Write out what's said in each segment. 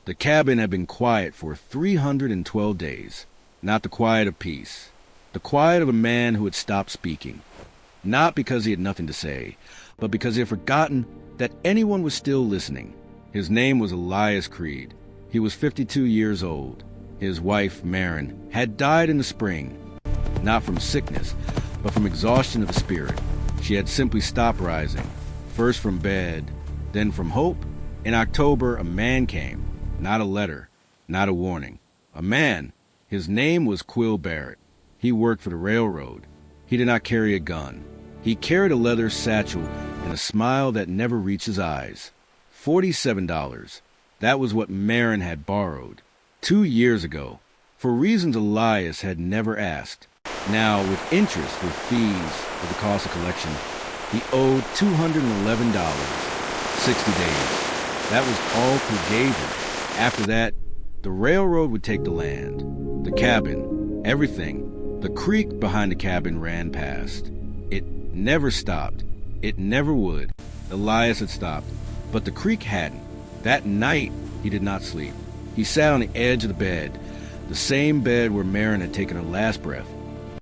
The cabin had been quiet for 312 days. Not the quiet of peace. The quiet of a man who had stopped speaking. Not because he had nothing to say, but because he had forgotten that anyone was still listening. His name was Elias Creed. He was 52 years old. His wife, Maren, had died in the spring, not from sickness, but from exhaustion of the spirit. She had simply stopped rising, first from bed, then from hope. In October, a man came, not a letter, not a warning. A man. His name was Quill Barrett. He worked for the railroad. He did not carry a gun. He carried a leather satchel and a smile that never reached his eyes. $47. That was what Maren had borrowed 2 years ago, for reasons Elias had never asked. Now, with interest, with fees, with the cost of collection, he owed $211, 60 days. That was all Creed gave him. After that, the railroad would take the land, the cabin, everything. The creek behind the cabin ran past. It never stopped. It never would. Elias had stopped, but the creek hadn't. That night, he did not sleep. He sat on the edge of the bed, the same bed where Maren had taken her last breath.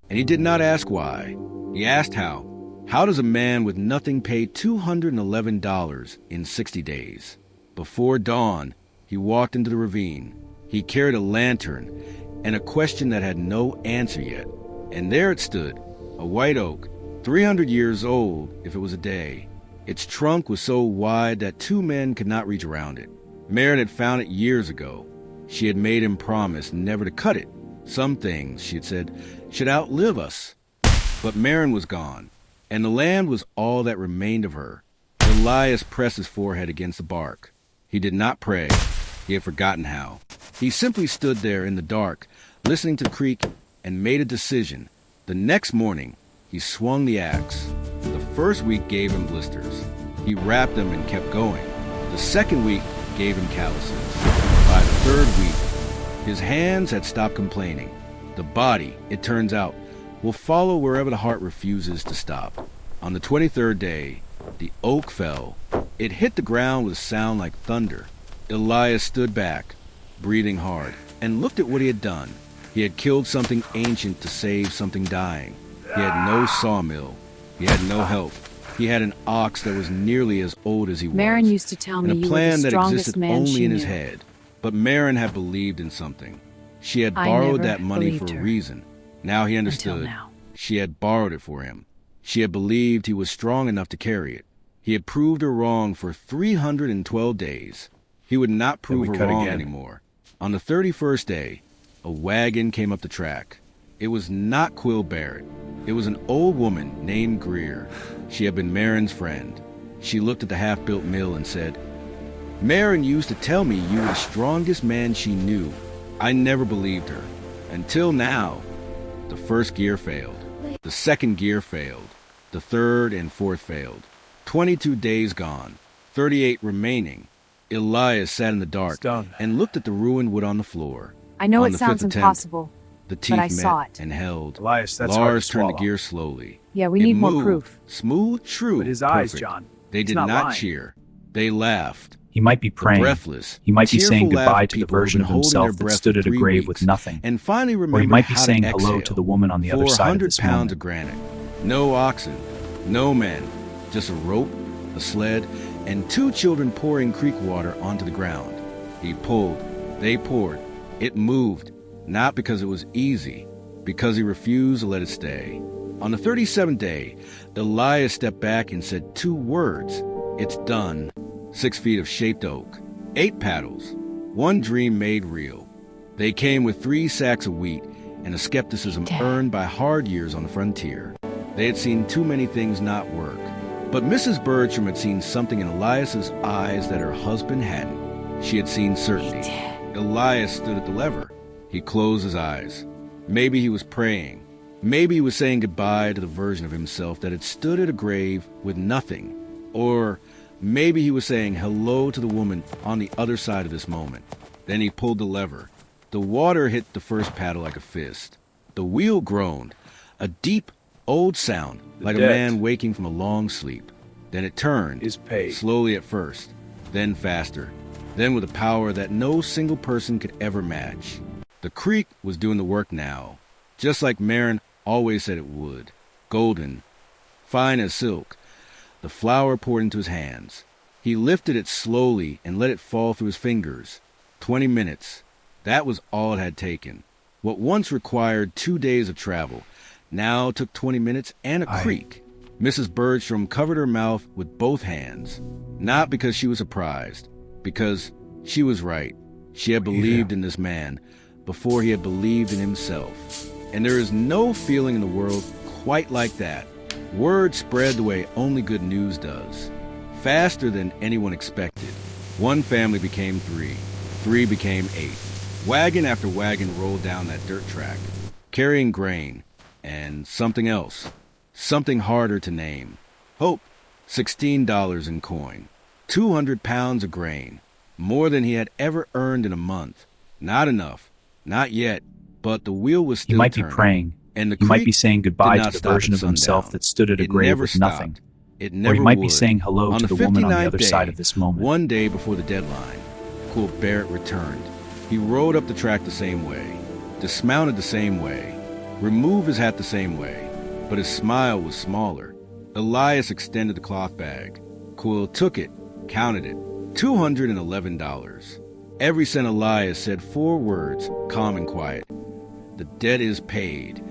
And he did not ask why. He asked how. How does a man with nothing pay $211 in 60 days? Before dawn, he walked into the ravine. He carried a lantern and a question that had no answer yet. And there it stood, a white oak, 300 years old if it was a day. Its trunk was so wide that 2 men could not reach around it. Maren had found it years ago. She had made him promise never to cut it. Some things, she had said, should outlive us. But Maren was gone, and the land was all that remained of her. Elias pressed his forehead against the bark. He did not pray. He had forgotten how. He simply stood there in the dark, listening to the creek, and made a decision. The next morning, he swung the axe. The first week gave him blisters. He wrapped them and kept going. The second week gave him calluses. By the third week, his hands had stopped complaining. The body, it turns out, will follow wherever the heart refuses to stop. On the 23rd day, the oak fell. It hit the ground with a sound like thunder. Elias stood back, breathing hard, and looked at what he had done. He had killed something ancient to save something dying. He had no sawmill. He had no help. He had an ox that was nearly as old as he was. Maren used to tell me and a you were plan the that strongest existed man only she in his knew. head. But Maren had believed in something. She had I borrowed never that money for believed a her. reason. Now he Until understood. now. She had borrowed it for him. She had believed he was strong enough to carry it. He had proved her wrong for 312 days. He would not prove her wrong anymore. On the 31st day, a wagon came up the track. It was not Quill Barrett. It was an old woman named Greer. She had been Maren's friend. She looked at the half-built mill and said, "Maren used to tell me you were the strongest man she knew. I never believed her. Until now." The first gear failed. The second gear failed. The third and fourth failed. 22 days gone. 38 remaining. Elias sat in the dark and looked at the ruined wood on the floor. I know On it the sounds fifth attempt, impossible, the teeth I saw met it. and held. Elias, that's hard to Lars turned the swallow. gear slowly. Yeah, we It need more moved. proof. Smooth, true, But his eyes, perfect. John. They He's did not not lying. cheer. They laughed. He might be The praying. breathless, He might be saying tearful laugh goodbye of to the people who've version been of holding himself their that breath stood for at a 3 grave weeks, with nothing. and finally Or he remembered might be how saying to hello exhale. to the woman on the other side of 400 this pounds moment. of granite. No oxen. No men. Just a rope, a sled, and 2 children pouring creek water onto the ground. He pulled. They poured. It moved. Not because it was easy, because he refused to let it stay. On the 37th day, Elias stepped back and said 2 words. It's done. 6 feet of shaped oak. 8 paddles. 1 dream made real. They came with 3 sacks of wheat and a skepticism earned by hard years on the frontier. They had seen too many things not work. But Mrs. Bertram had seen something in Elias's eyes that her husband hadn't. She had seen certainty. Elias stood at the lever. He closed his eyes. Maybe he was praying. Maybe he was saying goodbye to the version of himself that had stood at a grave with nothing. Or maybe he was saying hello to the woman on the other side of this moment. Then he pulled the lever. The water hit the first paddle like a fist. The wheel groaned, a deep, old sound, like a debt man waking from a long sleep. Then it turned, is paid. slowly at first, then faster. then with a power that no single person could ever match. The creek was doing the work now, just like Marin always said it would. Golden, fine as silk. The flour poured into his hands. He lifted it slowly and let it fall through his fingers. 20 minutes. That was all it had taken. What once required 2 days of travel now took 20 minutes and a creek. Mrs. Bergstrom covered her mouth with both hands, not because she was surprised, because she was right. She had believed in this man before he had believed in himself. And there is no feeling in the world quite like that. Word spread the way only good news does, faster than anyone expected. One family became 3. 3 became 8. Wagon after wagon rolled down that dirt track, carrying grain and something else, something harder to name. Hope, $16 in coin, 200 pounds of grain, more than he had ever earned in a month. Not enough, not yet, but the wheel was still turning. He might be praying. And the He might be saying goodbye did not to the stop version at of himself sundown. that stood at a It grave never with stopped. nothing. It Or never he might be would. saying hello On to the the woman on the 59th other day, side of this moment. one day before the deadline, Quote Barrett returned. He rode up the track the same way, dismounted the same way, removed his hat the same way, but his smile was smaller. Elias extended the cloth bag. Quill took it, counted it, $211. Every cent. Elias said 4 words, calm and quiet. The debt is paid.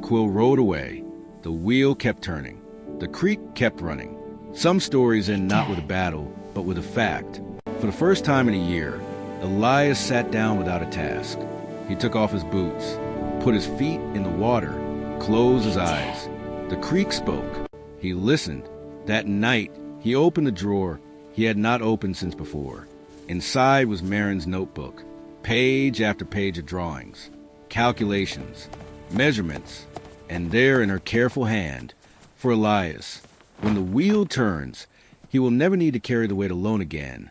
Quill rode away. The wheel kept turning. The creek kept running. Some stories end not with a battle, but with a fact. For the first time in a year, Elias sat down without a task. He took off his boots, put his feet in the water, closed his eyes. The creek spoke. He listened. That night, he opened the drawer he had not opened since before. Inside was Marin's notebook, page after page of drawings, calculations, measurements, and there in her careful hand, for Elias, when the wheel turns, he will never need to carry the weight alone again.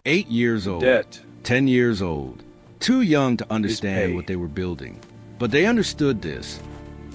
8 years old, Debt 10 years old, too young to understand paid. what they were building. But they understood this.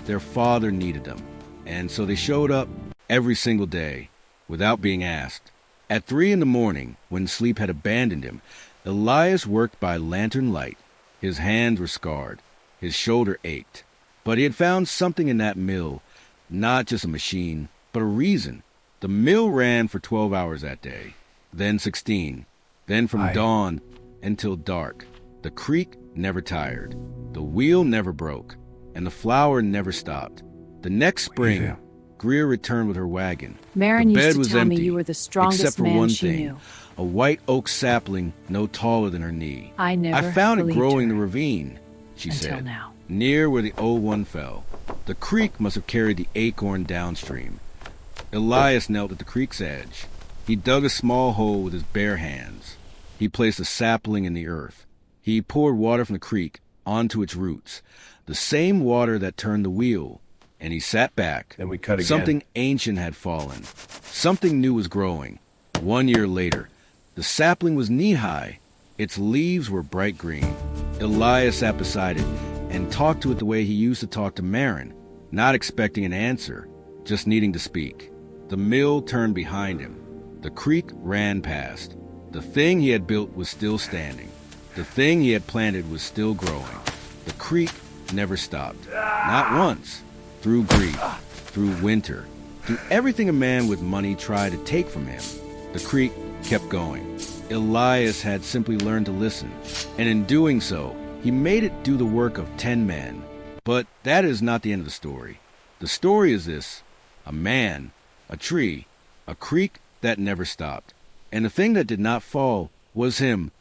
Their father needed them, and so they showed up every single day, without being asked. At 3 in the morning, when sleep had abandoned him, Elias worked by lantern light. His hands were scarred. His shoulder ached. But he had found something in that mill, not just a machine, but a reason. The mill ran for 12 hours that day, then 16, then from dawn until dark. The creek never tired. The wheel never broke, and the flour never stopped. The next spring, Greer returned with her wagon. Marin The bed used to was tell me empty, you were the except strongest for man one she thing, knew. a white oak sapling no taller than her knee. I never I found it believed growing her in the ravine, she until said, now. near where the old one fell. The creek must have carried the acorn downstream. Elias knelt at the creek's edge. He dug a small hole with his bare hands. He placed a sapling in the earth. He poured water from the creek onto its roots, the same water that turned the wheel, and he sat back. Then we cut again. Something ancient had fallen. Something new was growing. 1 year later, the sapling was knee-high. Its leaves were bright green. Elias sat beside it and talked to it the way he used to talk to Marin, not expecting an answer, just needing to speak. The mill turned behind him. The creek ran past. The thing he had built was still standing. The thing he had planted was still growing. The creek never stopped. Not once. Through grief, through winter, through everything a man with money tried to take from him, the creek kept going. Elias had simply learned to listen, and in doing so, he made it do the work of 10 men. But that is not the end of the story. The story is this: a man, a tree, a creek that never stopped. And the thing that did not fall was him,